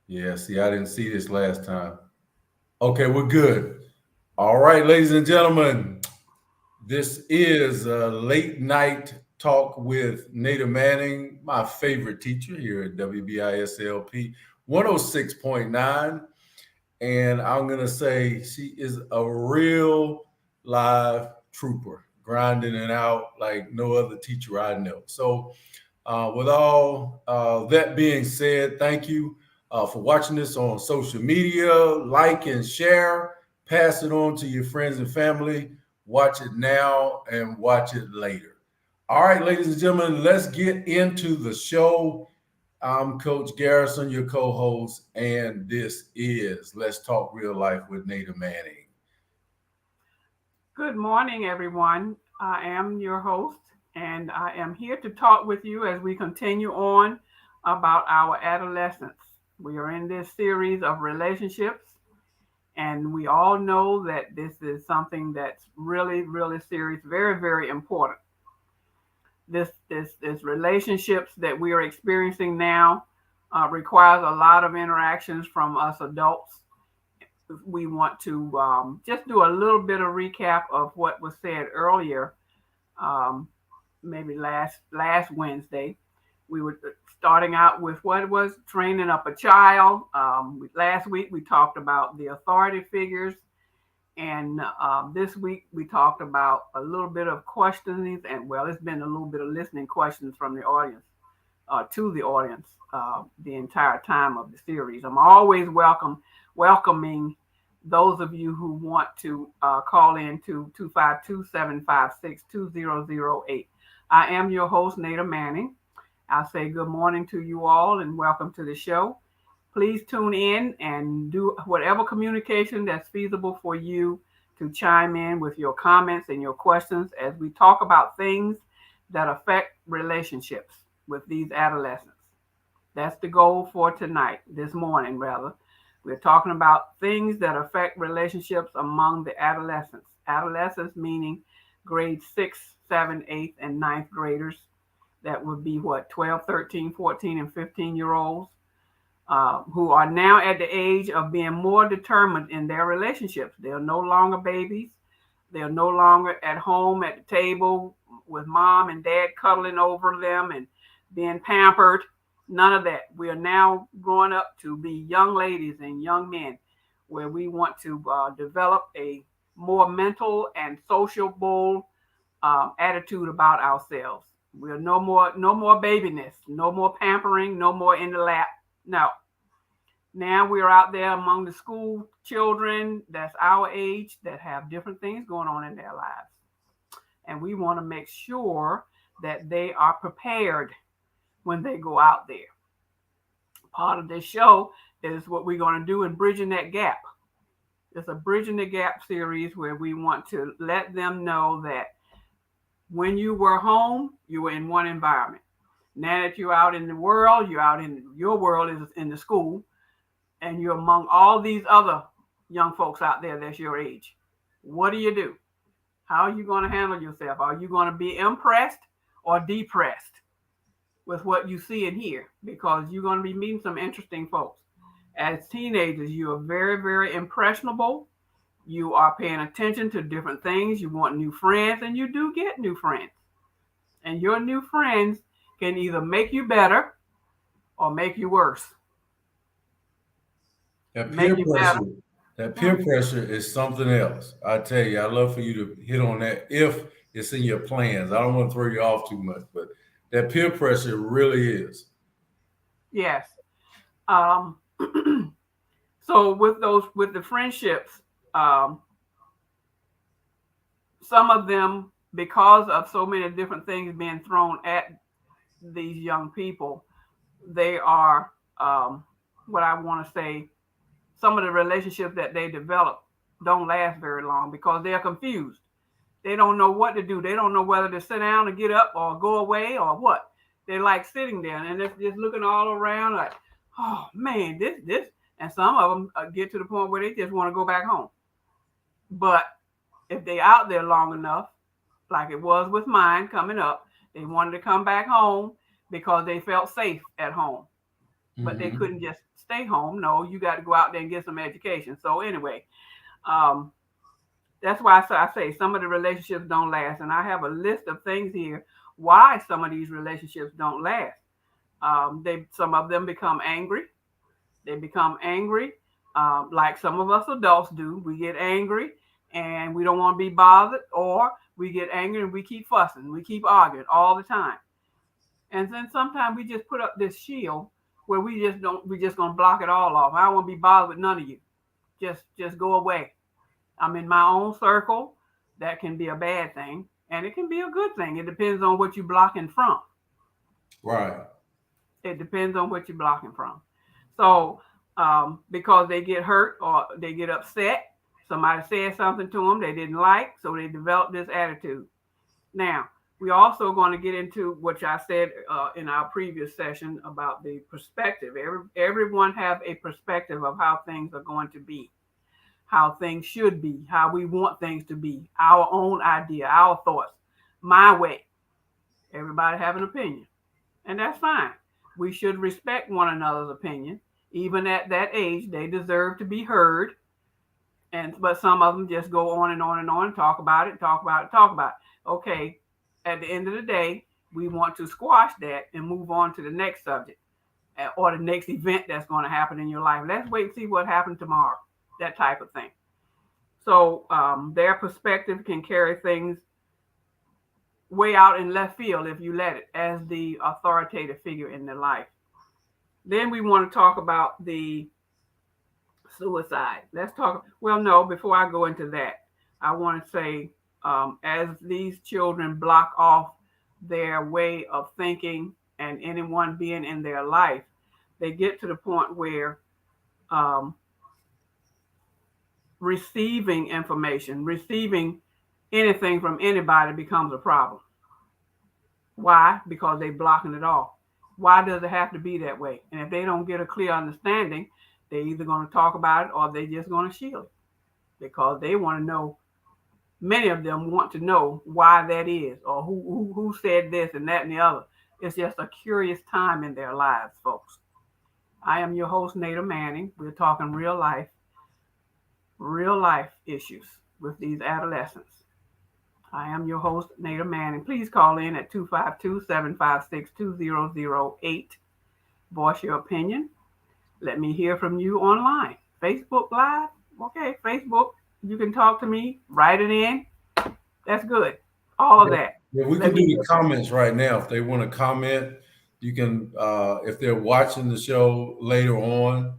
Yeah, see, I didn't see this last time. Okay, we're good. All right, ladies and gentlemen, this is a late night talk with Nada Manning, my favorite teacher here at WBISLP 106.9. And I'm going to say she is a real live trooper, grinding it out like no other teacher I know. So, with all that being said, thank you for watching this on social media. Like and share, pass it on to your friends and family. Watch it now and watch it later. All right, ladies and gentlemen, let's get into the show. I'm Coach Garrison, your co host, and this is Let's Talk Real Life with Nada Manning. Good morning, everyone. I am your host, and I am here to talk with you as we continue on about our adolescence. We are in this series of relationships, and we all know that this is something that's really, really serious, very, very important. This relationships that we are experiencing now requires a lot of interactions from us adults. We want to just do a little bit of recap of what was said earlier, um, maybe last Wednesday. We were starting out with what was training up a child. Last week we talked about the authority figures, and this week we talked about a little bit of questioning, and well, it's been a little bit of listening questions from the audience to the audience the entire time of the series. I'm always welcoming those of you who want to call in to 252-756-2008. I am your host, Nada Manning. I'll say good morning to you all and welcome to the show. Please tune in and do whatever communication that's feasible for you to chime in with your comments and your questions as we talk about things that affect relationships with these adolescents. That's the goal for tonight, this morning, rather. We're talking about things that affect relationships among the adolescents. Adolescents meaning grade 6, 7, 8, and ninth graders. That would be what, 12, 13, 14, and 15-year-olds who are now at the age of being more determined in their relationships. They're no longer babies. They're no longer at home at the table with mom and dad cuddling over them and being pampered. None of that. We are now growing up to be young ladies and young men where we want to develop a more mental and sociable attitude about ourselves. We're no more babiness, no more pampering, no more in the lap. No. Now we're out there among the school children that's our age that have different things going on in their lives. And we want to make sure that they are prepared when they go out there. Part of this show is what we're going to do in Bridging That Gap. It's a Bridging the Gap series where we want to let them know that when you were home, you were in one environment. Now that you're out in the world, you're out in your world is in the school, and you're among all these other young folks out there that's your age. What do? How are you going to handle yourself? Are you going to be impressed or depressed with what you see and hear? Because you're going to be meeting some interesting folks. As teenagers, you are very, very impressionable. You are paying attention to different things. You want new friends, and you do get new friends. And your new friends can either make you better or make you worse. That Make peer you better. pressure, that peer pressure is something else. I tell you, I'd love for you to hit on that if it's in your plans. I don't want to throw you off too much, but that peer pressure really is. Yes. Um, so with the friendships, um, some of them, because of so many different things being thrown at these young people, they are what I want to say. Some of the relationships that they develop don't last very long because they're confused. They don't know what to do. They don't know whether to sit down and get up or go away or what. They like sitting there and they're just looking all around like, oh man, this. And some of them get to the point where they just want to go back home. But if they out there long enough, like it was with mine coming up, they wanted to come back home because they felt safe at home. but they Mm-hmm. couldn't just stay home. No, you got to go out there and get some education. So anyway, um, that's why I say some of the relationships don't last. And I have a list of things here why some of these relationships don't last. Some of them become angry. They become angry, like some of us adults do. We get angry and we don't want to be bothered, or we get angry and we keep fussing, we keep arguing all the time. And then sometimes we just put up this shield where we just don't. We just gonna block it all off. I don't want to be bothered with none of you. Just go away. I'm in my own circle. That can be a bad thing, and it can be a good thing. It depends on what you're blocking from. Right. It depends on what you're blocking from. So, because they get hurt or they get upset, somebody said something to them they didn't like, so they develop this attitude. Now, we're also going to get into what I said in our previous session about the perspective. Everyone have a perspective of how things are going to be, how things should be, how we want things to be, our own idea, our thoughts, my way. Everybody have an opinion, and that's fine. We should respect one another's opinion. Even at that age, they deserve to be heard. But some of them just go on and on and on, talk about it, talk about it, talk about it. Okay, at the end of the day, we want to squash that and move on to the next subject or the next event that's going to happen in your life. Let's wait and see what happens tomorrow, that type of thing. So their perspective can carry things way out in left field if you let it, as the authoritative figure in their life. Then we want to talk about the suicide. Let's talk. Well, no, before I go into that, I want to say, as these children block off their way of thinking and anyone being in their life, they get to the point where um, receiving information, receiving anything from anybody becomes a problem. Why? Because they're blocking it off. Why does it have to be that way? And if they don't get a clear understanding, they're either going to talk about it or they're just going to shield it because they want to know. Many of them want to know why that is, or who said this and that and the other. It's just a curious time in their lives, folks. I am your host, Nada Manning. We're talking real life issues with these adolescents. I am your host, Nada Manning. Please call in at 252-756-2008. Voice your opinion. Let me hear from you online. Facebook Live. Okay, Facebook. You can talk to me. Write it in. That's good. All of that. Yeah, we can do the comments right now. If they want to comment, you can, if they're watching the show later on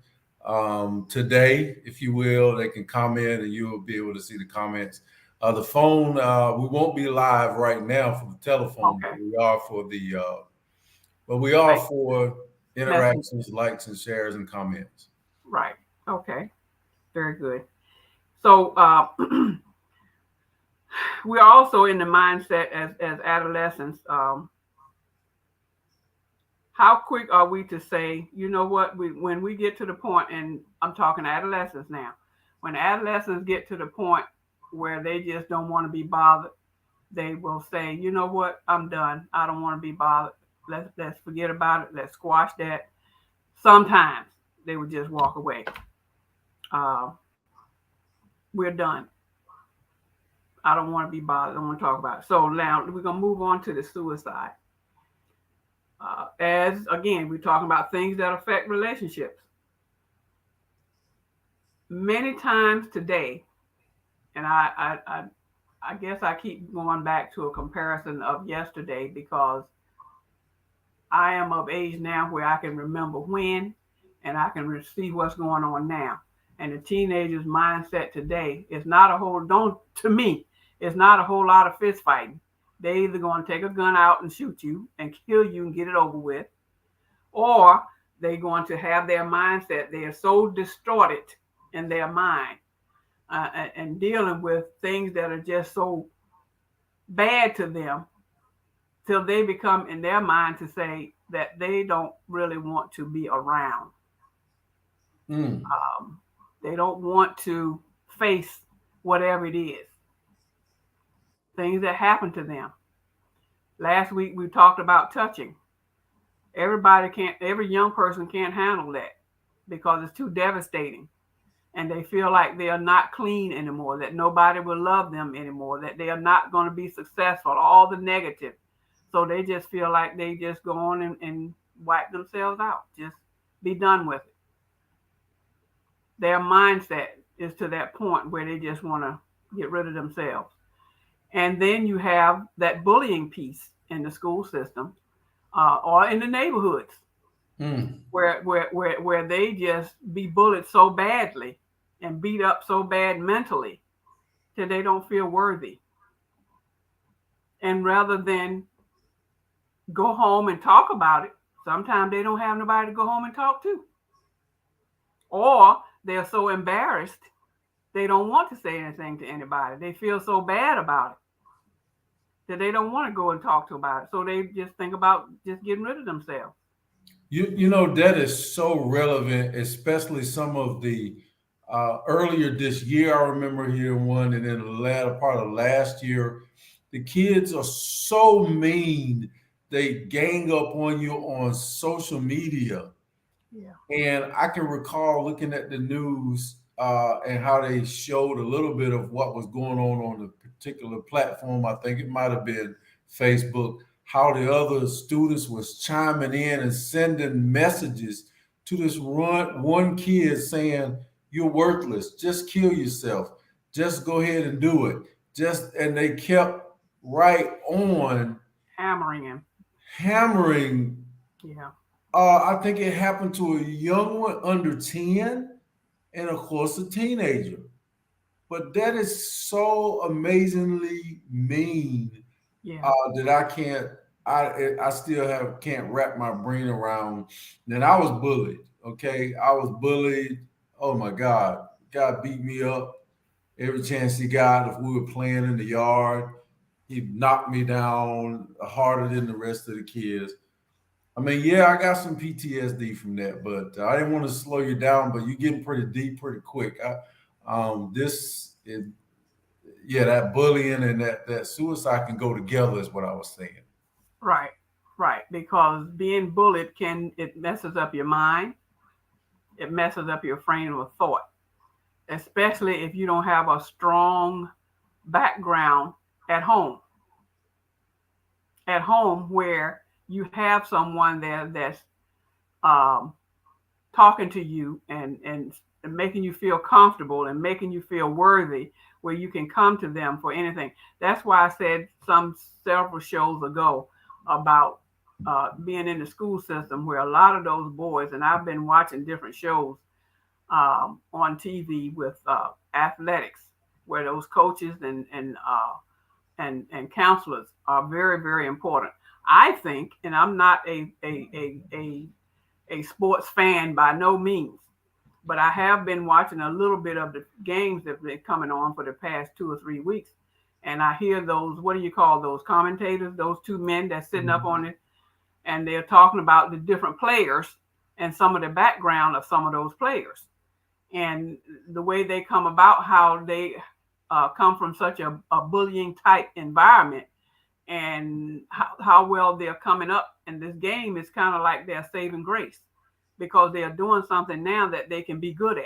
today, if you will, they can comment and you'll be able to see the comments. The phone, we won't be live right now for the telephone, Okay. but we are for interactions, likes and shares and comments. Right. Okay. Very good. So we're also in the mindset as adolescents. How quick are we to say, you know what, when we get to the point, and I'm talking adolescents now, when adolescents get to the point where they just don't want to be bothered, they will say, you know what, I'm done. I don't want to be bothered. Let's forget about it. Let's squash that. Sometimes they would just walk away. We're done. I don't want to be bothered. I don't want to talk about it. So now we're going to move on to the suicide. As again, we're talking about things that affect relationships. Many times today, and I guess I keep going back to a comparison of yesterday because I am of age now where I can remember when, and I can see what's going on now. And the teenagers' mindset today is not a whole. To me, it's not a whole lot of fist fighting. They're either going to take a gun out and shoot you and kill you and get it over with, or they're going to have their mindset. They are so distorted in their mind and dealing with things that are just so bad to them till they become in their mind to say that they don't really want to be around. They don't want to face whatever it is. Things that happen to them. Last week we talked about touching. Every young person can't handle that because it's too devastating. And they feel like they are not clean anymore, that nobody will love them anymore, that they are not going to be successful, all the negative. So they just feel like they just go on and wipe themselves out, just be done with it. Their mindset is to that point where they just want to get rid of themselves. And then you have that bullying piece in the school system or in the neighborhoods Mm. where they just be bullied so badly and beat up so bad mentally till they don't feel worthy. And rather than go home and talk about it, sometimes they don't have nobody to go home and talk to. Or they're so embarrassed they don't want to say anything to anybody. They feel so bad about it that they don't want to go and talk to about it. So they just think about just getting rid of themselves. You know that is so relevant, especially some of the earlier this year. I remember hearing one, and then the latter part of last year. The kids are so mean; they gang up on you on social media. Yeah. And I can recall looking at the news and how they showed a little bit of what was going on the particular platform. I think it might have been Facebook. How the other students was chiming in and sending messages to this one kid saying, "You're worthless. Just kill yourself. Just go ahead and do it." Just and they kept right on Hammering him. hammering. Yeah. I think it happened to a young one under 10 and, of course, a teenager. But that is so amazingly mean Yeah. that I still can't wrap my brain around. Then I was bullied. Okay. I was bullied. Oh my God. God beat me up every chance he got. If we were playing in the yard, he knocked me down harder than the rest of the kids. I mean, yeah, I got some PTSD from that, but I didn't want to slow you down. But you're getting pretty deep pretty quick. This, is, yeah, that bullying and that suicide can go together, is what I was saying. Right. Right. Because being bullied it messes up your mind. It messes up your frame of thought, especially if you don't have a strong background at home. At home where you have someone there that's um, talking to you and making you feel comfortable and making you feel worthy where you can come to them for anything. That's why I said several shows ago about being in the school system where a lot of those boys, and I've been watching different shows on TV with athletics where those coaches and counselors are very, very important. I think, and I'm not a sports fan by no means, but I have been watching a little bit of the games that have been coming on for the past 2 or 3 weeks. And I hear those, what do you call those commentators, those two men that's sitting up on it, and they're talking about the different players and some of the background of some of those players and the way they come about, how they come from such a bullying type environment and how well they're coming up. And this game is kind of like their saving grace because they are doing something now that they can be good at.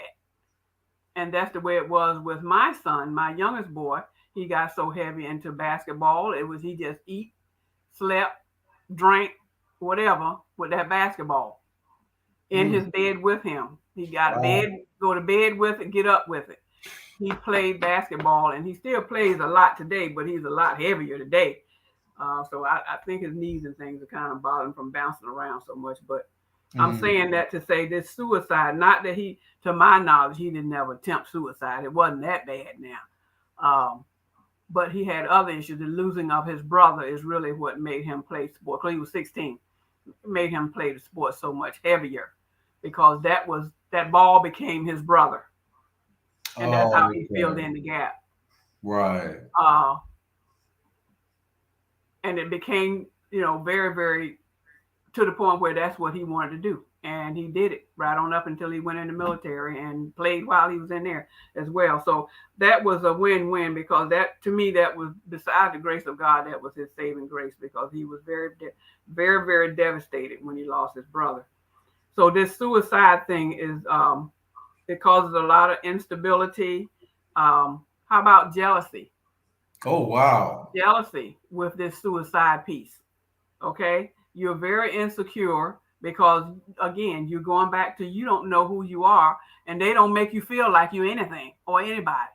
And that's the way it was with my son, my youngest boy. He got so heavy into basketball. It was he just eat, slept, drank, whatever with that basketball in his bed with him. He got a Wow. bed, go to bed with it, get up with it. He played basketball and he still plays a lot today, but he's a lot heavier today. So I think his knees and things are kind of bothering from bouncing around so much. But I'm Mm. saying that to say this suicide, not that to my knowledge, he didn't ever attempt suicide. It wasn't that bad now. Um, but he had other issues. The losing of his brother is really what made him play sport. Because he was 16, it made him play the sport so much heavier because that ball became his brother, and that's how Oh, he filled okay. in the gap. Right. Uh, and it became, very, very to the point where that's what he wanted to do. and he did it right on up until he went in the military and played while he was in there as well. So that was a win-win, because that, to me, that was, beside the grace of God, that was his saving grace, because he was very, very, very devastated when he lost his brother. So this suicide thing is, it causes a lot of instability. How about jealousy? Oh, wow. Jealousy with this suicide piece. Okay, you're very insecure because, again, you're going back to, you don't know who you are, and they don't make you feel like you're anything or anybody.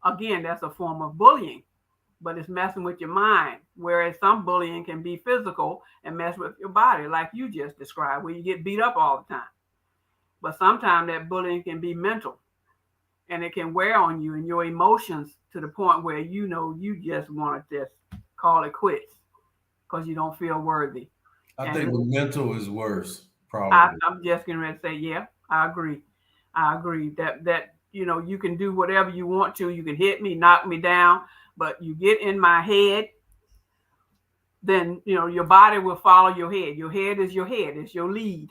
Again, that's a form of bullying, but it's messing with your mind. Whereas some bullying can be physical and mess with your body, like you just described, where you get beat up all the time. But sometimes that bullying can be mental, and it can wear on you and your emotions to the point where, you know, you just want to just call it quits because you don't feel worthy. I think the mental is worse, I'm probably. just getting ready to say, yeah, I agree. I agree that you know, you can do whatever you want to. You can hit me, knock me down, but you get in my head, then, you know, your body will follow your head. Your head is your head. It's your lead.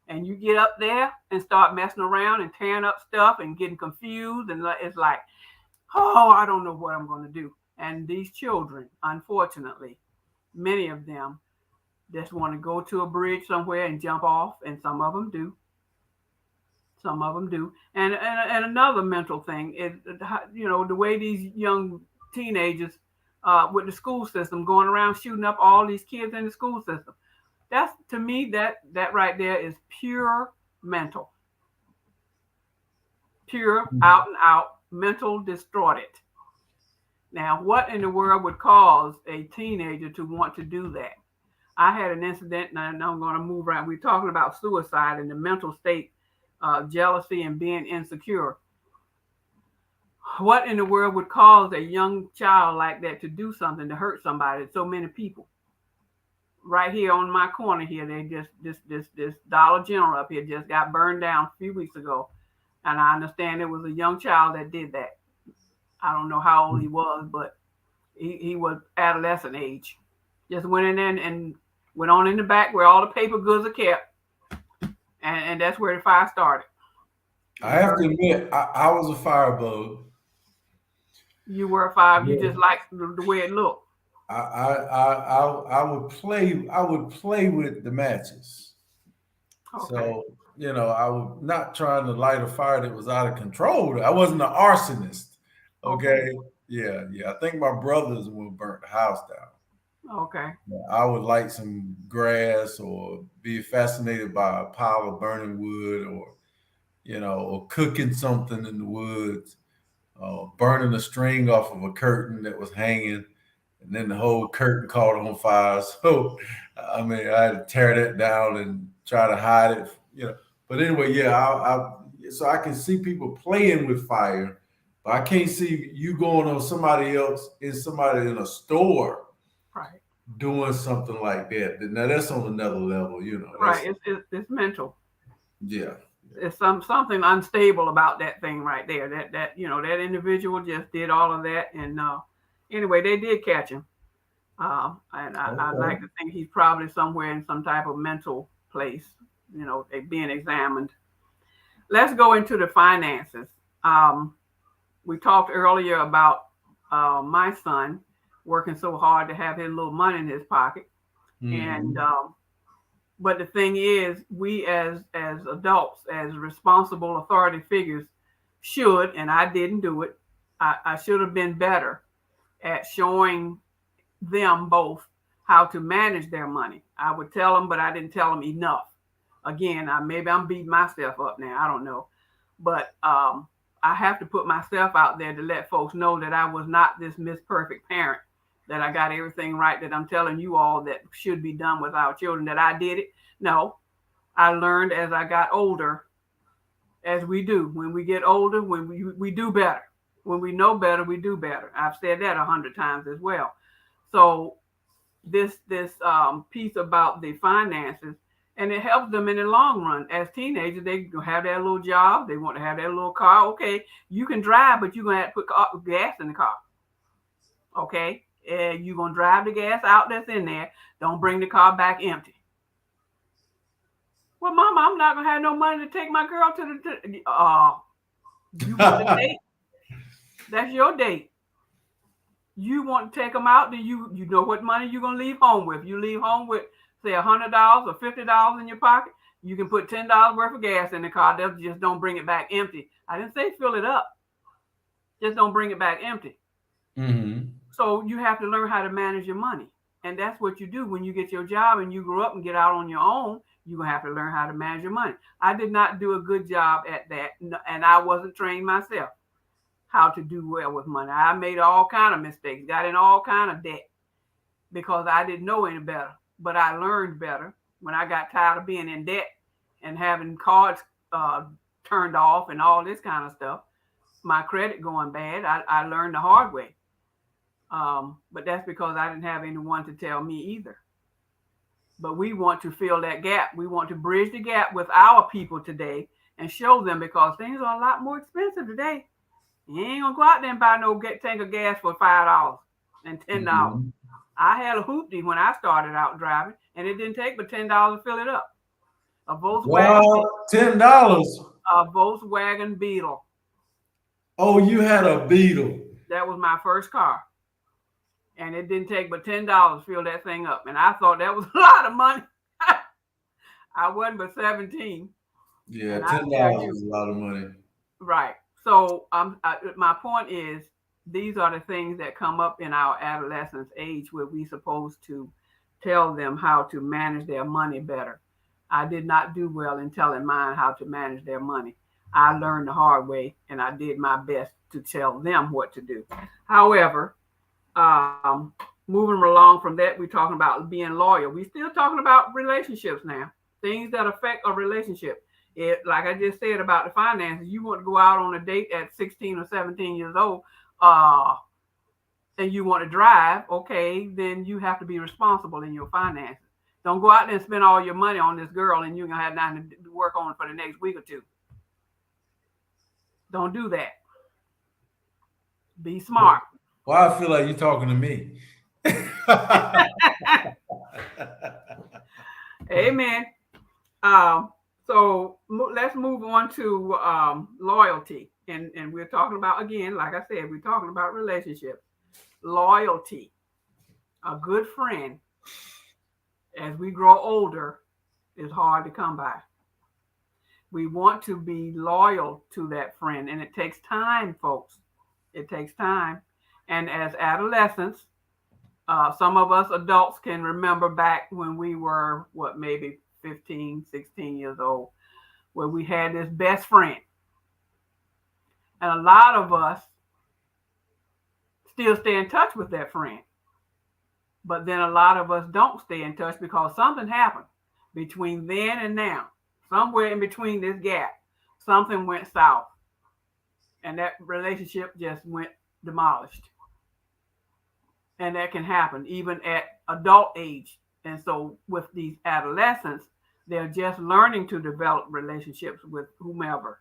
And you get up there and start messing around and tearing up stuff and getting confused, and it's like, oh, I don't know what I'm going to do. And these children, unfortunately, many of them just want to go to a bridge somewhere and jump off, and some of them do. Some of them do. And another mental thing is, you know, the way these young teenagers, with the school system, going around shooting up all these kids in the school system. That's, to me, that right there is pure mental, pure out and out mental distorted. Now, what in the world would cause a teenager to want to do that? I had an incident, and I'm going to move around. We're talking about suicide and the mental state, jealousy, and being insecure. What in the world would cause a young child like that to do something to hurt somebody? So many people. Right here on my corner here, they just this Dollar General up here just got burned down a few weeks ago, and I understand it was a young child that did that. I don't know how old he was, but he was adolescent age. Just went in there and went on in the back where all the paper goods are kept, and that's where the fire started. I have to admit, I was a firebug. You were a fire. You Yeah. just like the way it looked. I would play. I would play with the matches. Okay. So, you know, I was not trying to light a fire that was out of control. I wasn't an arsonist. Okay. Yeah. I think my brothers would burn the house down. Okay. I would light some grass or be fascinated by a pile of burning wood, or, you know, or cooking something in the woods, burning a string off of a curtain that was hanging, and then the whole curtain caught on fire. So, I mean, I had to tear that down and try to hide it, you know. But anyway, yeah, so I can see people playing with fire, but I can't see you going on somebody else, somebody in a store, right, doing something like that. Now that's on another level, you know. Right, it's mental. Yeah. It's something unstable about that thing right there. That you know, that individual just did all of that, and anyway, they did catch him. And I like to think he's probably somewhere in some type of mental place, you know, being examined. Let's go into the finances. We talked earlier about my son working so hard to have his little money in his pocket, and but the thing is, we as adults, as responsible authority figures, should, and I didn't do it, I should have been better at showing them both how to manage their money. I would tell them, but I didn't tell them enough. Again, maybe I'm beating myself up now. I don't know. But I have to put myself out there to let folks know that I was not this Miss Perfect parent, that I got everything right, that I'm telling you all that should be done with our children, that I did it. No, I learned as I got older, as we do. When we get older, when we do better. When we know better, we do better. I've said that 100 times as well. So this piece about the finances, and it helps them in the long run. As teenagers, they have their little job. They want to have their little car. Okay, you can drive, but you're going to have to put gas in the car. Okay, you're going to drive the gas out that's in there. Don't bring the car back empty. Well, Mama, I'm not gonna have no money to take my girl to the. You want the date? That's your date. You want to take them out, then you know what money you're gonna leave home with. You leave home with say $100 or $50 in your pocket. You can put $10 worth of gas in the car. That just don't bring it back empty. I didn't say fill it up. Just don't bring it back empty. Mm-hmm. So you have to learn how to manage your money. And that's what you do when you get your job and you grow up and get out on your own. You're going to have to learn how to manage your money. I did not do a good job at that. And I wasn't trained myself how to do well with money. I made all kind of mistakes, got in all kind of debt because I didn't know any better. But I learned better when I got tired of being in debt and having cards turned off and all this kind of stuff. My credit going bad. I learned the hard way. But that's because I didn't have anyone to tell me either. But we want to fill that gap. We want to bridge the gap with our people today and show them because things are a lot more expensive today. You ain't gonna go out there and buy no tank of gas for $5 and $10. Mm-hmm. I had a hoopty when I started out driving, and it didn't take but $10 to fill it up. A Volkswagen. Wow, $10. A Volkswagen Beetle. Oh, you had a Beetle. That was my first car. And it didn't take but $10 to fill that thing up. And I thought that was a lot of money. I wasn't but 17. Yeah, $10 is a lot of money. Right. So my point is, these are the things that come up in our adolescence age where we're supposed to tell them how to manage their money better. I did not do well in telling mine how to manage their money. I learned the hard way, and I did my best to tell them what to do. However, moving along from that, we're talking about being loyal. We're still talking about relationships now, things that affect a relationship. Like I just said about the finances, you want to go out on a date at 16 or 17 years old, and you want to drive, okay, then you have to be responsible in your finances. Don't go out there and spend all your money on this girl and you're going to have nothing to work on for the next week or two. Don't do that. Be smart. Well, I feel like you're talking to me. Amen. So let's move on to loyalty. And we're talking about, again, like I said, we're talking about relationships. Loyalty. A good friend, as we grow older, is hard to come by. We want to be loyal to that friend, and it takes time, folks. It takes time. And as adolescents, some of us adults can remember back when we were, maybe 15, 16 years old, where we had this best friend. And a lot of us still stay in touch with that friend. But then a lot of us don't stay in touch because something happened between then and now. Somewhere in between this gap, something went south. And that relationship just went demolished. And that can happen even at adult age. And so with these adolescents, they're just learning to develop relationships with whomever.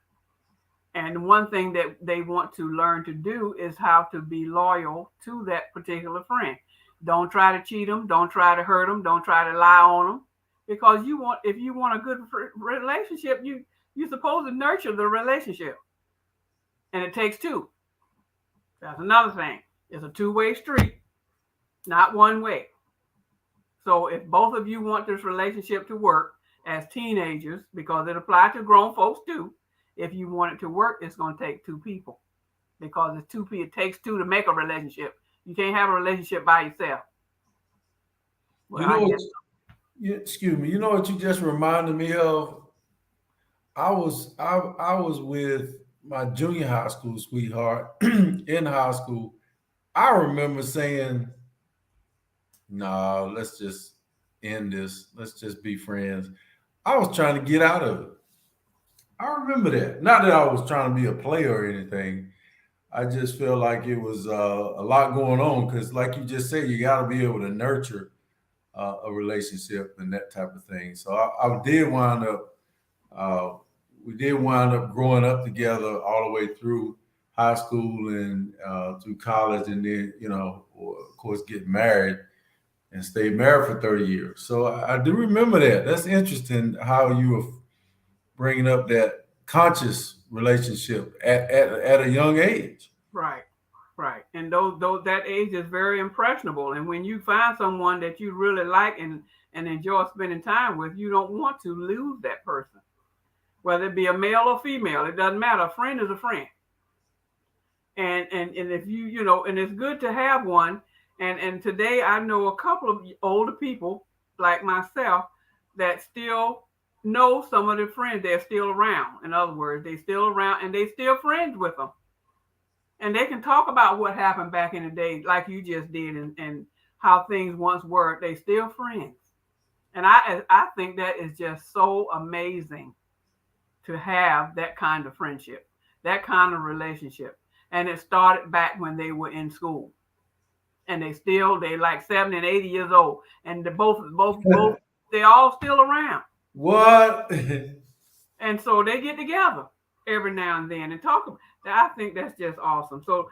And one thing that they want to learn to do is how to be loyal to that particular friend. Don't try to cheat them. Don't try to hurt them. Don't try to lie on them. Because if you want a good relationship, you're supposed to nurture the relationship. And it takes two. That's another thing. It's a two-way street, not one way. So if both of you want this relationship to work as teenagers, because it applies to grown folks too, if you want it to work, it's going to take two people. Because it's two people. It takes two to make a relationship. You can't have a relationship by yourself. Well, excuse me. You know what you just reminded me of? I was with my junior high school sweetheart in high school. I remember saying, "No, let's just end this. Let's just be friends." I was trying to get out of it. I remember that. Not that I was trying to be a player or anything. I just feel like it was a lot going on because, like you just said, you got to be able to nurture a relationship and that type of thing. So I did wind up. We did wind up growing up together all the way through high school and through college, and then of course, get married. and stayed married for 30 years. So I do remember that. That's interesting how you were bringing up that conscious relationship at a young age. Right. Right. And those that age is very impressionable. And when you find someone that you really like and enjoy spending time with, you don't want to lose that person. Whether it be a male or female, it doesn't matter. A friend is a friend. And if and it's good to have one. And today I know a couple of older people like myself that still know some of their friends. They're still around. In other words, they still around and they still friends with them. And they can talk about what happened back in the day, like you just did, and how things once were. They still friends. And I think that is just so amazing to have that kind of friendship, that kind of relationship. And it started back when they were in school. And they like 70 and 80 years old. And both they all still around. What? And so they get together every now and then and talk about that. I think that's just awesome. So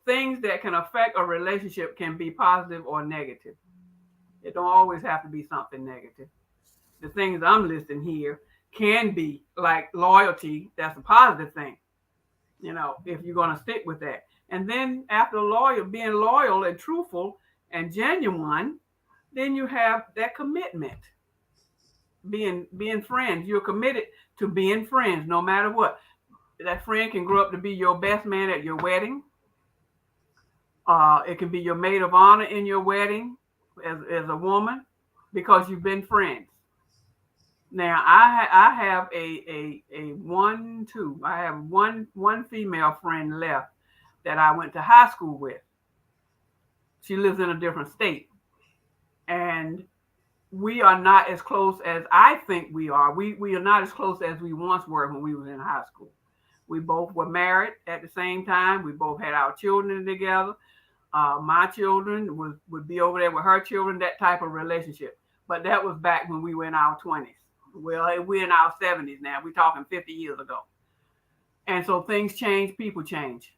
things that can affect a relationship can be positive or negative. It don't always have to be something negative. The things I'm listing here can be like loyalty. That's a positive thing, if you're going to stick with that. And then after being loyal and truthful and genuine, then you have that commitment. Being friends. You're committed to being friends no matter what. That friend can grow up to be your best man at your wedding. It can be your maid of honor in your wedding as a woman because you've been friends. Now I have I have one female friend left that I went to high school with. She lives in a different state, and we are not as close as I think we are. We are not as close as we once were when we were in high school. We both were married at the same time. We both had our children together. My children would be over there with her children, that type of relationship. But that was back when we were in our 20s. Well, we're in our 70s now. We're talking 50 years ago. And so things change, people change.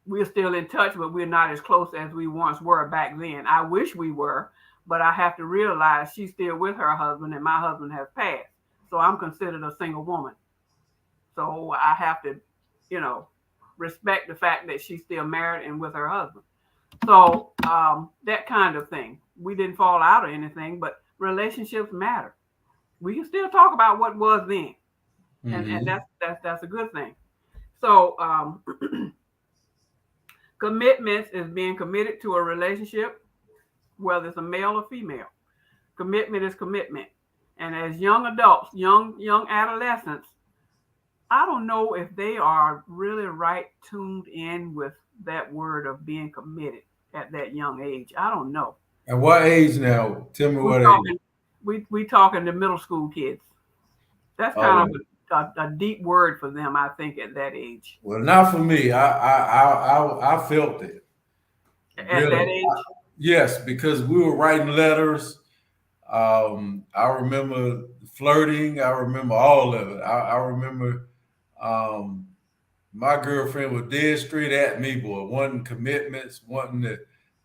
We're still in touch, but we're not as close as we once were back then. I wish we were, but I have to realize she's still with her husband and my husband has passed. So I'm considered a single woman. So I have to, respect the fact that she's still married and with her husband. So that kind of thing. We didn't fall out or anything, but relationships matter. We can still talk about what was then. And that's a good thing. So commitments is being committed to a relationship, whether it's a male or female. Commitment is commitment. And as young adults, young adolescents, I don't know if they are really right tuned in with that word of being committed at that young age. I don't know. At what age now? Tell me what talking, age. We talking to middle school kids. That's kind of a deep word for them, I think, at that age. Well, not for me. I felt it. At really? That age? Yes, because we were writing letters. I remember flirting. I remember all of it. I remember my girlfriend was dead straight at me, boy, wanting commitments,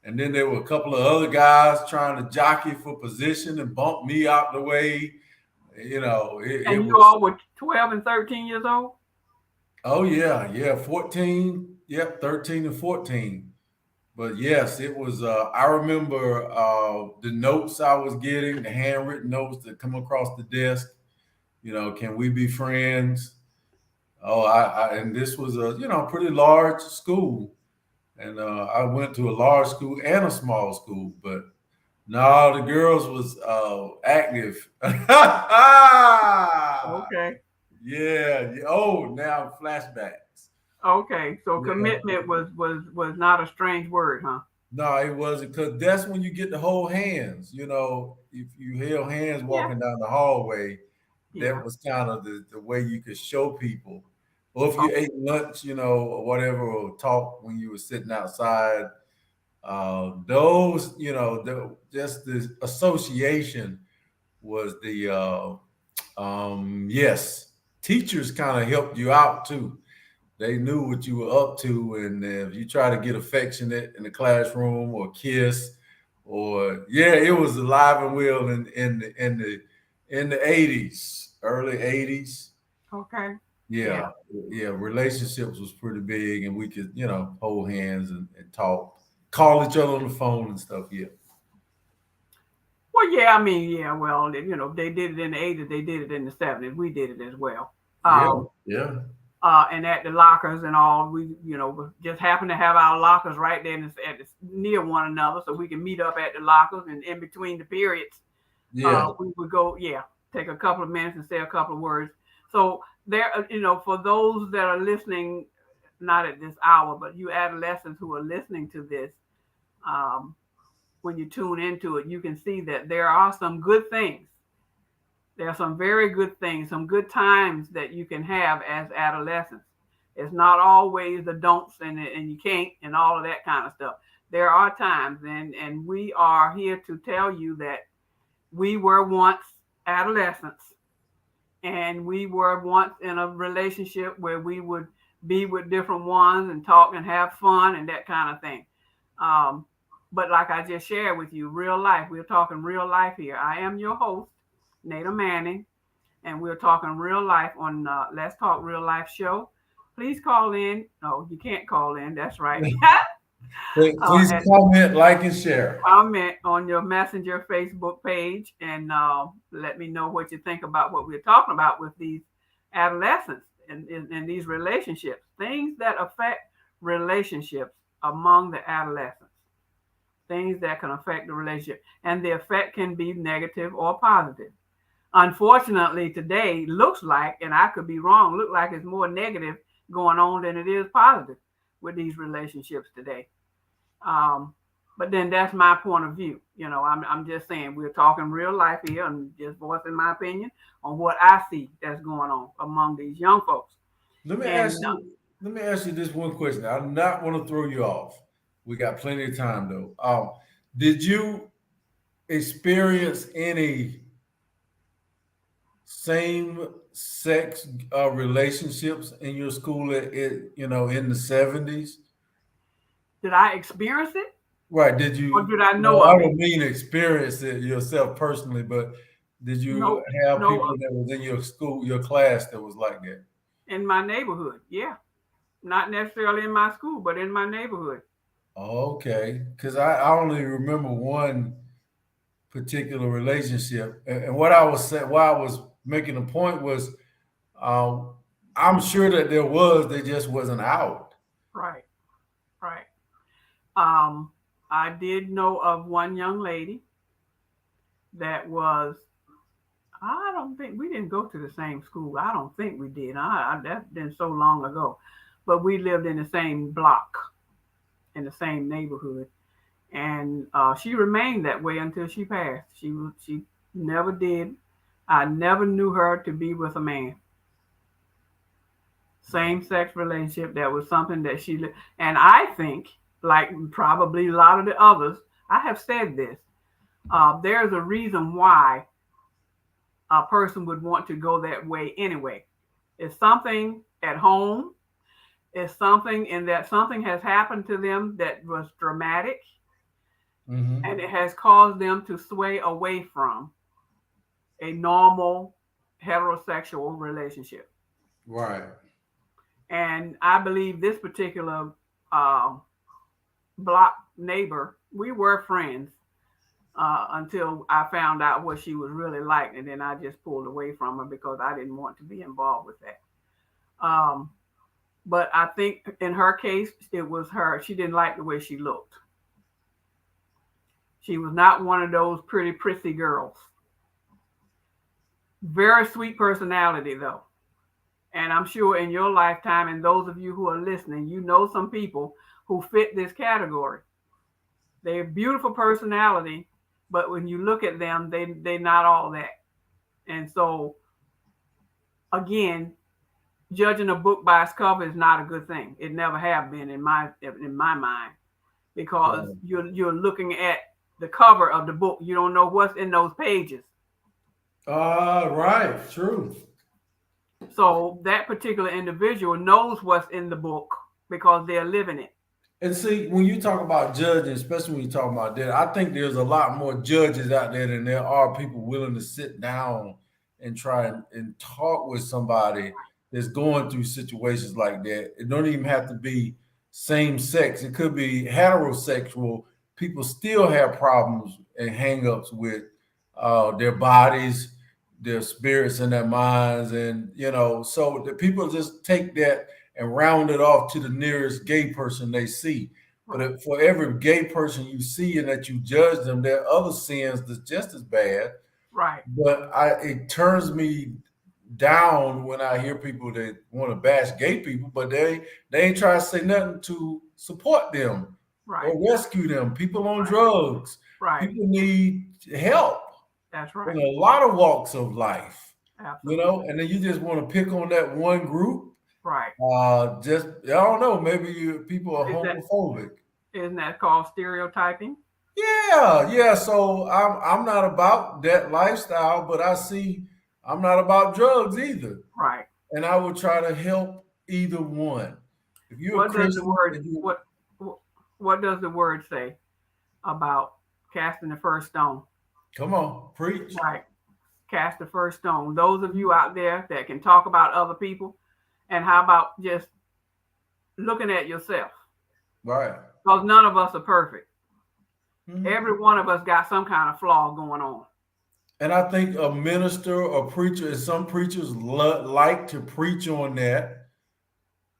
and then there were a couple of other guys trying to jockey for position and bump me out the way. And you all were 12 and 13 years old? Oh, yeah, 14, yep, 13 and 14. But yes, it was, I remember the notes I was getting, the handwritten notes that come across the desk, can we be friends? Oh, and this was a, pretty large school. And I went to a large school and a small school, but no, the girls was active. Okay. Yeah. Oh, now flashbacks. Okay, so commitment was not a strange word, huh? No, it wasn't, because that's when you get to hold hands. If you held hands walking down the hallway, that was kind of the way you could show people. Or if you ate lunch, or whatever, or talk when you were sitting outside. Those, just the association was the yes. Teachers kind of helped you out too. They knew what you were up to, and if you try to get affectionate in the classroom or kiss, or yeah, it was alive and well in the 80s, early 80s. Okay. Yeah. Yeah, yeah, relationships was pretty big, and we could, hold hands and talk, call each other on the phone and stuff. Yeah, Well, yeah, I mean, yeah, well, they did it in the 80s, they did it in the 70s, we did it as well. yeah, Um, yeah, and at the lockers and all, we, just happen to have our lockers right there near one another, so we can meet up at the lockers, and in between the periods, yeah. we would go, yeah, take a couple of minutes and say a couple of words. So there, for those that are listening, not at this hour, but you adolescents who are listening to this, um, when you tune into it, you can see that there are some good things. There are some very good things, some good times that you can have as adolescents. It's not always the don'ts and you can't and all of that kind of stuff. There are times, and we are here to tell you that we were once adolescents, and we were once in a relationship where we would be with different ones and talk and have fun and that kind of thing. Um, but like I just shared with you, real life, we're talking real life here. I am your host, Nada Manning, and we're talking real life on Let's Talk Real Life show. Please call in. No, you can't call in. That's right. Please At comment, like, and share. comment on your Messenger Facebook page and let me know what you think about what we're talking about with these adolescents and these relationships, things that affect relationships among the adolescents, things that can affect the relationship. And the effect can be negative or positive. Unfortunately, today looks like, and I could be wrong, look like it's more negative going on than it is positive with these relationships today. Um, but then that's my point of view. I'm just saying we're talking real life here and just voicing my opinion on what I see that's going on among these young folks. Let me And ask you. Let me ask you this one question. I do not want to throw you off. We got plenty of time though. Did you experience any same sex relationships in your school in the 70s? did I experience it Right. Did or you, did I no, know I of it? don't mean experience it yourself personally, but did you No, have no, people that was in your school, your class that was like that? in my neighborhood. Yeah. Not necessarily in my school, but in my neighborhood. Okay. Because I only remember one particular relationship. And what I was saying, why I was making a point was, um, I'm sure that there was, they just wasn't out. Right. Right. Um, I did know of one young lady that was, I don't think we didn't go to the same school. I don't think we did. That's been so long ago. But we lived in the same block, in the same neighborhood. And she remained that way until she passed. She never did. I never knew her to be with a man. Same sex relationship. That was something that and I think, like probably a lot of the others, I have said this. There's a reason why a person would want to go that way anyway. It's something at home. It's something in that something has happened to them that was dramatic, and Hmm. it has caused them to sway away from a normal heterosexual relationship. Right. And I believe this particular uh, block neighbor, we were friends until I found out what she was really like, and then I just pulled away from her because I didn't want to be involved with that. Um, but I think in her case, it was her. She didn't like the way she looked. She was not one of those pretty prissy girls. Very sweet personality, though. And I'm sure in your lifetime, and those of you who are listening, you know some people who fit this category. They have beautiful personality, but when you look at them, they're not all that. And so, again, judging a book by its cover is not a good thing. It never have been in my mind, because Right. you're looking at the cover of the book. You don't know what's in those pages. Right. True. So that particular individual knows what's in the book because they're living it. And see, when you talk about judging, especially when you talk about that, I think there's a lot more judges out there than there are people willing to sit down and try and talk with somebody that's going through situations like that. It don't even have to be same sex. It could be heterosexual. People still have problems and hangups with their bodies, their spirits, and their minds, and so the people just take that and round it off to the nearest gay person they see. But for every gay person you see and that you judge them, there are other sins that's just as bad. Right. But it turns me down when I hear people that want to bash gay people, but they ain't trying to say nothing to support them Right. or rescue them. People on drugs. Right. People need help. That's right. In a lot of walks of life. Absolutely. And then you just want to pick on that one group. Right. Just I don't know. Maybe people are homophobic. Isn't that called stereotyping? Yeah. So I'm not about that lifestyle, but I'm not about drugs either. Right. And I would try to help either one. If you're What a Christian, what does the word say about casting the first stone? Come on, preach. Right. Cast the first stone. Those of you out there that can talk about other people, and how about just looking at yourself? Right. Because none of us are perfect. Mm-hmm. Every one of us got some kind of flaw going on. And I think a minister or preacher, and some preachers like to preach on that.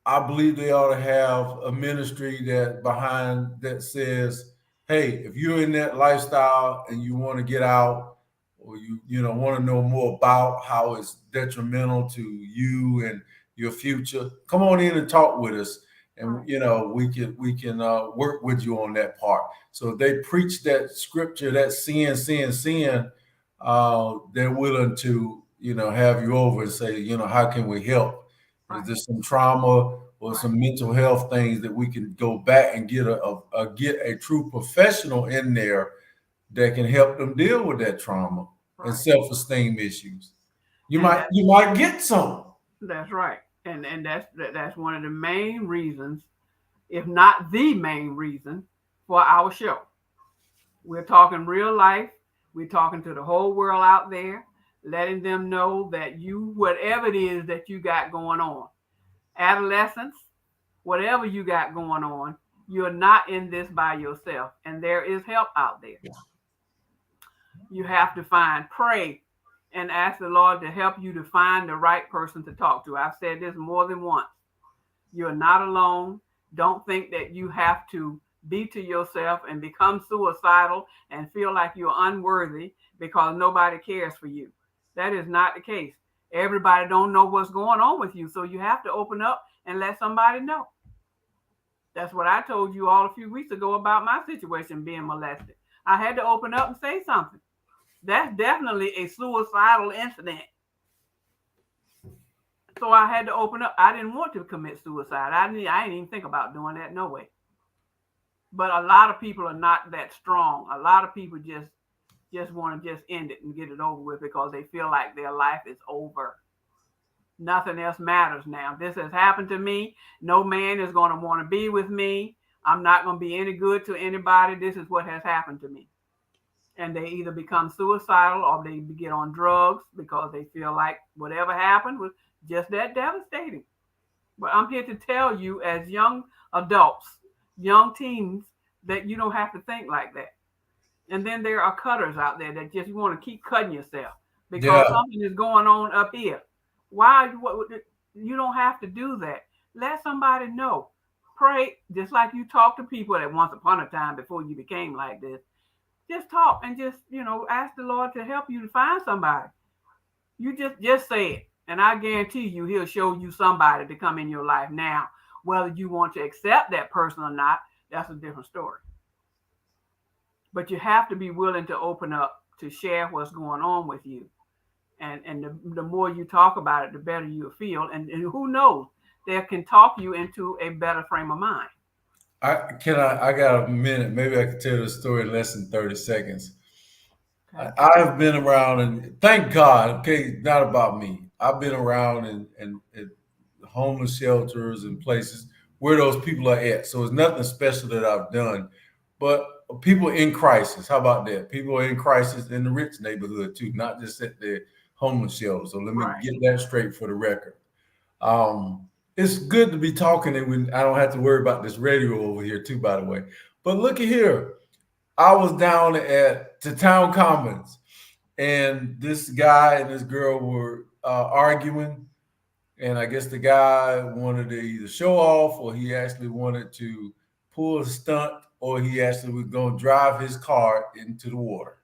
I believe they ought to have a ministry that says, hey, if you're in that lifestyle and you want to get out, or you want to know more about how it's detrimental to you and your future, come on in and talk with us, and we can work with you on that part. So if they preach that scripture, that sin, they're willing to have you over and say, how can we help? Is there some trauma or some mental health things that we can go back and get a true professional in there that can help them deal with that trauma and self-esteem issues? You might get some. That's right. And that's one of the main reasons, if not the main reason, for our show. We're talking real life. We're talking to the whole world out there, letting them know that whatever it is that you got going on, adolescence, whatever you got going on, you're not in this by yourself, and there is help out there. You have to pray, and ask the Lord to help you to find the right person to talk to. I've said this more than once. You're not alone. Don't think that you have to be to yourself and become suicidal and feel like you're unworthy because nobody cares for you. That is not the case. Everybody don't know what's going on with you, so you have to open up and let somebody know. That's what I told you all a few weeks ago about my situation being molested. I had to open up and say something. That's definitely a suicidal incident. So I had to open up. I didn't want to commit suicide. I didn't even think about doing that, no way. But a lot of people are not that strong. A lot of people just want to just end it and get it over with because they feel like their life is over. Nothing else matters now. This has happened to me. No man is going to want to be with me. I'm not going to be any good to anybody. This is what has happened to me. And they either become suicidal or they get on drugs because they feel like whatever happened was just that devastating. But I'm here to tell you, as young adults, young teens, that you don't have to think like that. And then there are cutters out there that just want to keep cutting yourself because something is going on up here. Why? You don't have to do that. Let somebody know. Pray, just like you talk to people that once upon a time before you became like this. Just talk and just, ask the Lord to help you to find somebody. You just say it. And I guarantee you, he'll show you somebody to come in your life. Now, whether you want to accept that person or not, that's a different story. But you have to be willing to open up, to share what's going on with you. And the more you talk about it, the better you'll feel. And who knows, that can talk you into a better frame of mind. I got a minute. Maybe I can tell the story in less than 30 seconds. Okay. I've been around, and thank God, okay, not about me. I've been around in homeless shelters and places where those people are at. So it's nothing special that I've done. But people in crisis, how about that? People are in crisis in the rich neighborhood too, not just at the homeless shelter. So let me Right. get that straight for the record. It's good to be talking, and when I don't have to worry about this radio over here too, by the way. But look at here. I was down at the town commons, and this guy and this girl were arguing, and I guess the guy wanted to either show off, or he actually wanted to pull a stunt, or he actually was going to drive his car into the water.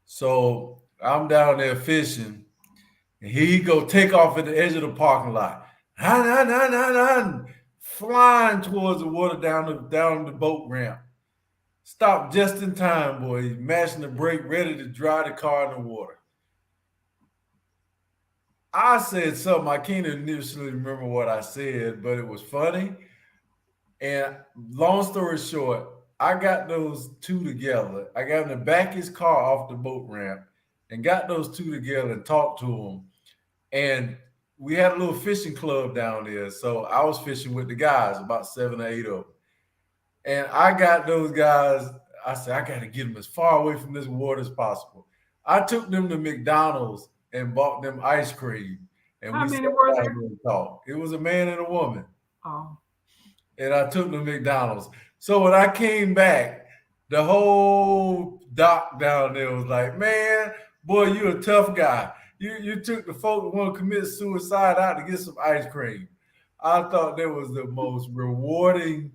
So I'm down there fishing, and he go take off at the edge of the parking lot, flying towards the water down the boat ramp. Stopped just in time, boy. He's mashing the brake, ready to drive the car in the water. I said something. I can't initially remember what I said, but it was funny. And long story short, I got those two together. I got him to back his car off the boat ramp and got those two together and talked to them. And we had a little fishing club down there. So I was fishing with the guys, about 7 or 8 of them. And I got those guys, I said, I got to get them as far away from this water as possible. I took them to McDonald's and bought them ice cream. And How we many sat were down there? and talked. It was a man and a woman. Oh, And I took them to McDonald's. So when I came back, the whole doc down there was like, man, boy, you a tough guy. You took the folk that want to commit suicide out to get some ice cream. I thought that was the most rewarding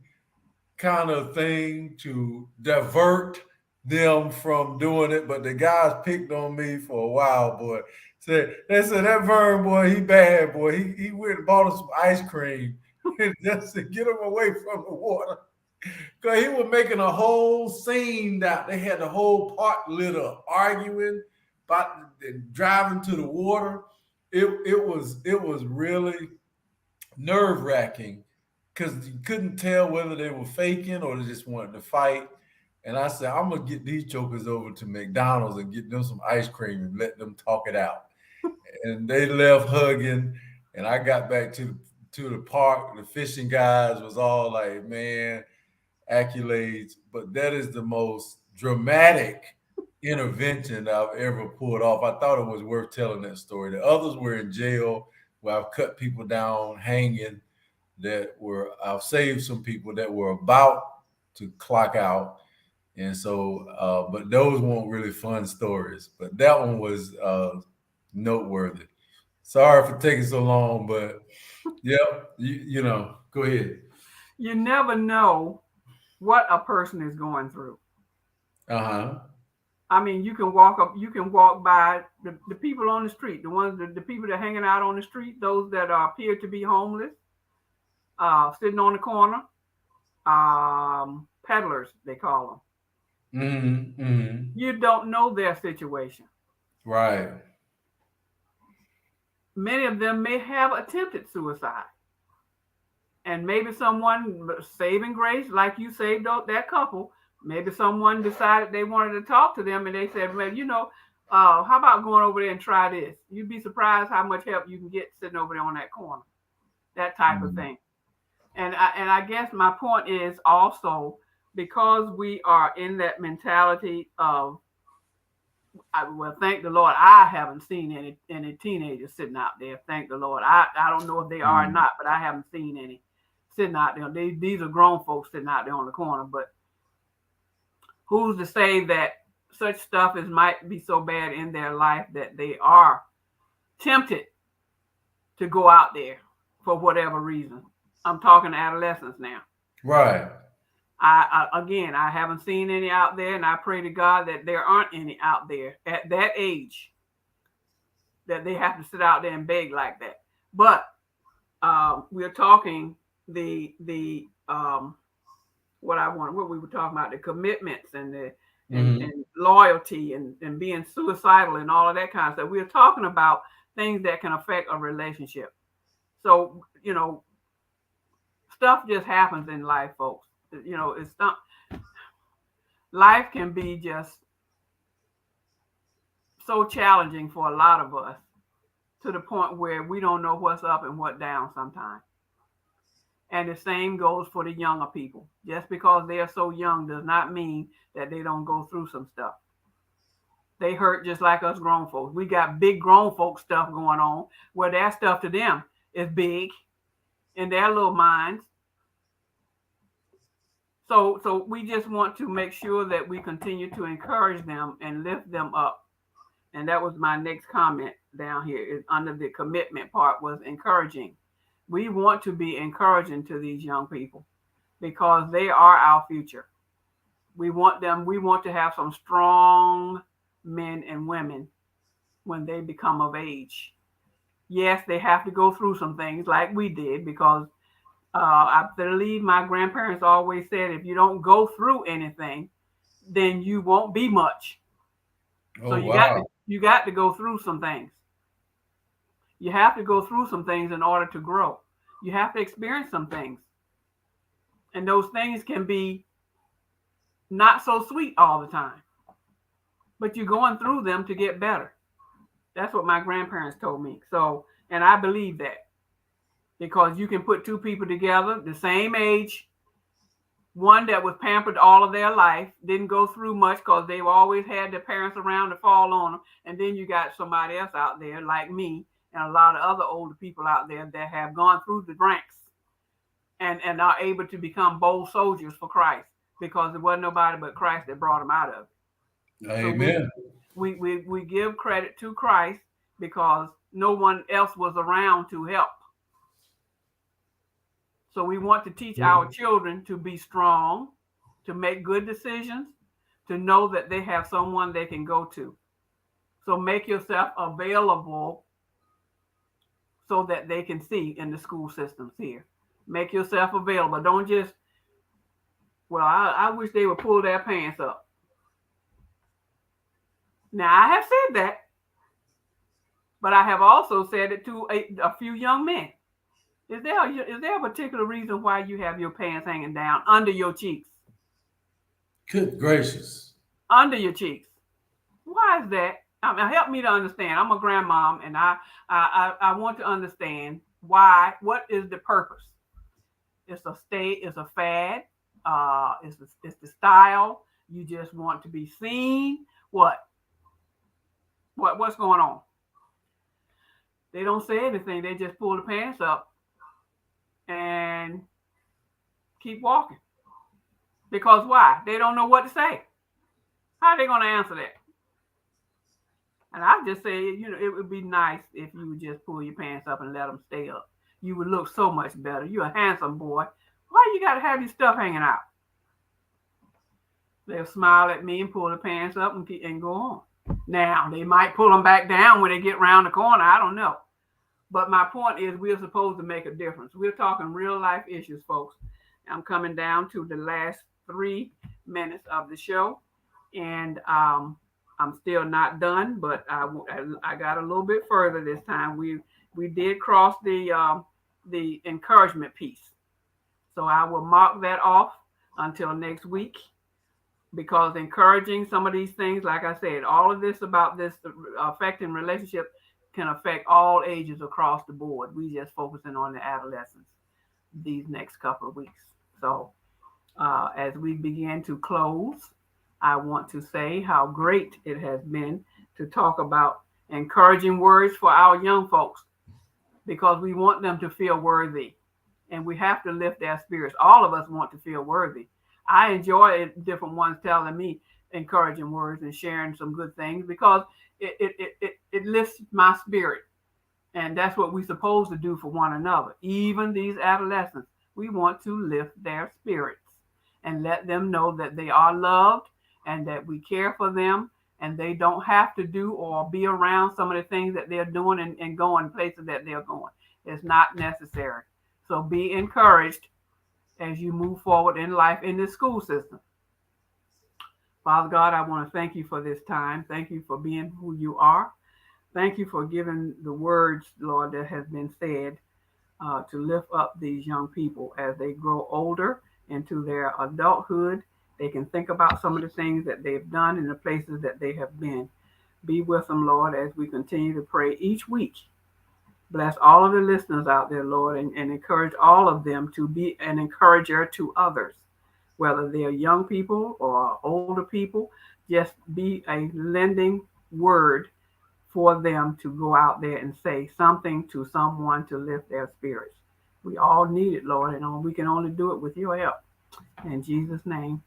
kind of thing to divert them from doing it. But the guys picked on me for a while, boy. They said that Vern boy, he bad, boy. He went and bought us some ice cream just to get him away from the water. Because he was making a whole scene that they had the whole park lit up, arguing about driving to the water. It was really nerve wracking because you couldn't tell whether they were faking or they just wanted to fight. And I said, I'm gonna get these jokers over to McDonald's and get them some ice cream and let them talk it out. And they left hugging, and I got back to the park. The fishing guys was all like, man, accolades. But that is the most dramatic intervention I've ever pulled off. I thought it was worth telling that story. The others were in jail where I've cut people down, hanging. I've saved some people that were about to clock out. And so, but those weren't really fun stories. But that one was noteworthy. Sorry for taking so long, but yeah, you know, go ahead. you never know what a person is going through. Uh-huh. I mean, you can walk by the people on the street, the people that are hanging out on the street, those that appear to be homeless, sitting on the corner, peddlers, they call them. Mm-hmm. Mm-hmm. You don't know their situation. Right. Many of them may have attempted suicide. And maybe someone, saving grace, like you saved that couple, maybe someone decided they wanted to talk to them and they said, well, how about going over there and try this? You'd be surprised how much help you can get sitting over there on that corner, that type of thing. And I guess my point is also because we are in that mentality of, well, thank the Lord, I haven't seen any teenagers sitting out there. Thank the Lord. I don't know if they are or not, but I haven't seen any sitting out there. These are grown folks sitting out there on the corner. But who's to say that such stuff might be so bad in their life that they are tempted to go out there for whatever reason? I'm talking adolescents now. Right. I haven't seen any out there, and I pray to God that there aren't any out there at that age that they have to sit out there and beg like that. But we're talking what we were talking about, the commitments and and loyalty and being suicidal and all of that kind of stuff. We're talking about things that can affect a relationship. So, stuff just happens in life, folks. It's not, life can be just so challenging for a lot of us to the point where we don't know what's up and what down sometimes. And the same goes for the younger people. Just because they are so young does not mean that they don't go through some stuff. They hurt just like us grown folks. We got big grown folk stuff going on where that stuff to them is big in their little minds. So we just want to make sure that we continue to encourage them and lift them up. And that was my next comment down here is under the commitment part was encouraging. We want to be encouraging to these young people because they are our future. We want to have some strong men and women when they become of age. Yes, they have to go through some things like we did because I believe my grandparents always said, if you don't go through anything, then you won't be much. Oh, so you got to go through some things. You have to go through some things in order to grow. You have to experience some things. And those things can be not so sweet all the time. But you're going through them to get better. That's what my grandparents told me. So, and I believe that. Because you can put two people together, the same age, one that was pampered all of their life, didn't go through much because they've always had their parents around to fall on them. And then you got somebody else out there like me and a lot of other older people out there that have gone through the ranks and are able to become bold soldiers for Christ because there wasn't nobody but Christ that brought them out of it. Amen. So we give credit to Christ because no one else was around to help. So we want to teach our children to be strong, to make good decisions, to know that they have someone they can go to. So make yourself available so that they can see in the school systems here. Make yourself available. Don't just, well, I wish they would pull their pants up. Now, I have said that, but I have also said it to a few young men. Is there a particular reason why you have your pants hanging down under your cheeks? Good gracious. Under your cheeks. Why is that? I mean, help me to understand. I'm a grandmom, and I want to understand why. What is the purpose? It's a fad. It's the style. You just want to be seen. What's going on? They don't say anything. They just pull the pants up and keep walking. Because why? They don't know what to say. How are they going to answer that? And I just say, it would be nice if you would just pull your pants up and let them stay up. You would look so much better. You're a handsome boy. Why you got to have your stuff hanging out? They'll smile at me and pull the pants up and go on. Now, they might pull them back down when they get around the corner. I don't know. But my point is we're supposed to make a difference. We're talking real life issues, folks. I'm coming down to the last 3 minutes of the show. And I'm still not done, but I got a little bit further this time. We did cross the encouragement piece. So I will mark that off until next week. Because encouraging some of these things, like I said, all of this about this affecting relationship can affect all ages across the board. We just focusing on the adolescents these next couple of weeks. So as we begin to close, I want to say how great it has been to talk about encouraging words for our young folks because we want them to feel worthy and we have to lift their spirits. All of us want to feel worthy. I enjoy different ones telling me encouraging words and sharing some good things because it lifts my spirit. And that's what we're supposed to do for one another. Even these adolescents, we want to lift their spirits and let them know that they are loved and that we care for them and they don't have to do or be around some of the things that they're doing and going places that they're going. It's not necessary. So be encouraged as you move forward in life in the school system. Father God, I want to thank you for this time. Thank you for being who you are. Thank you for giving the words, Lord, that has been said to lift up these young people as they grow older into their adulthood. They can think about some of the things that they've done and the places that they have been. Be with them, Lord, as we continue to pray each week Bless all of the listeners out there, Lord, and encourage all of them to be an encourager to others, whether they're young people or older people. Just be a lending word for them to go out there and say something to someone to lift their spirits. We all need it, Lord, and we can only do it with your help. In Jesus' name.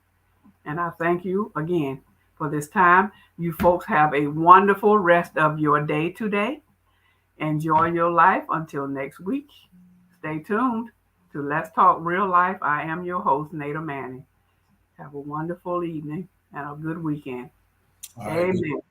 And I thank you again for this time. You folks have a wonderful rest of your day today. Enjoy your life until next week. Stay tuned to Let's Talk Real Life. I am your host, Nada Manning. Have a wonderful evening and a good weekend. All right. Amen.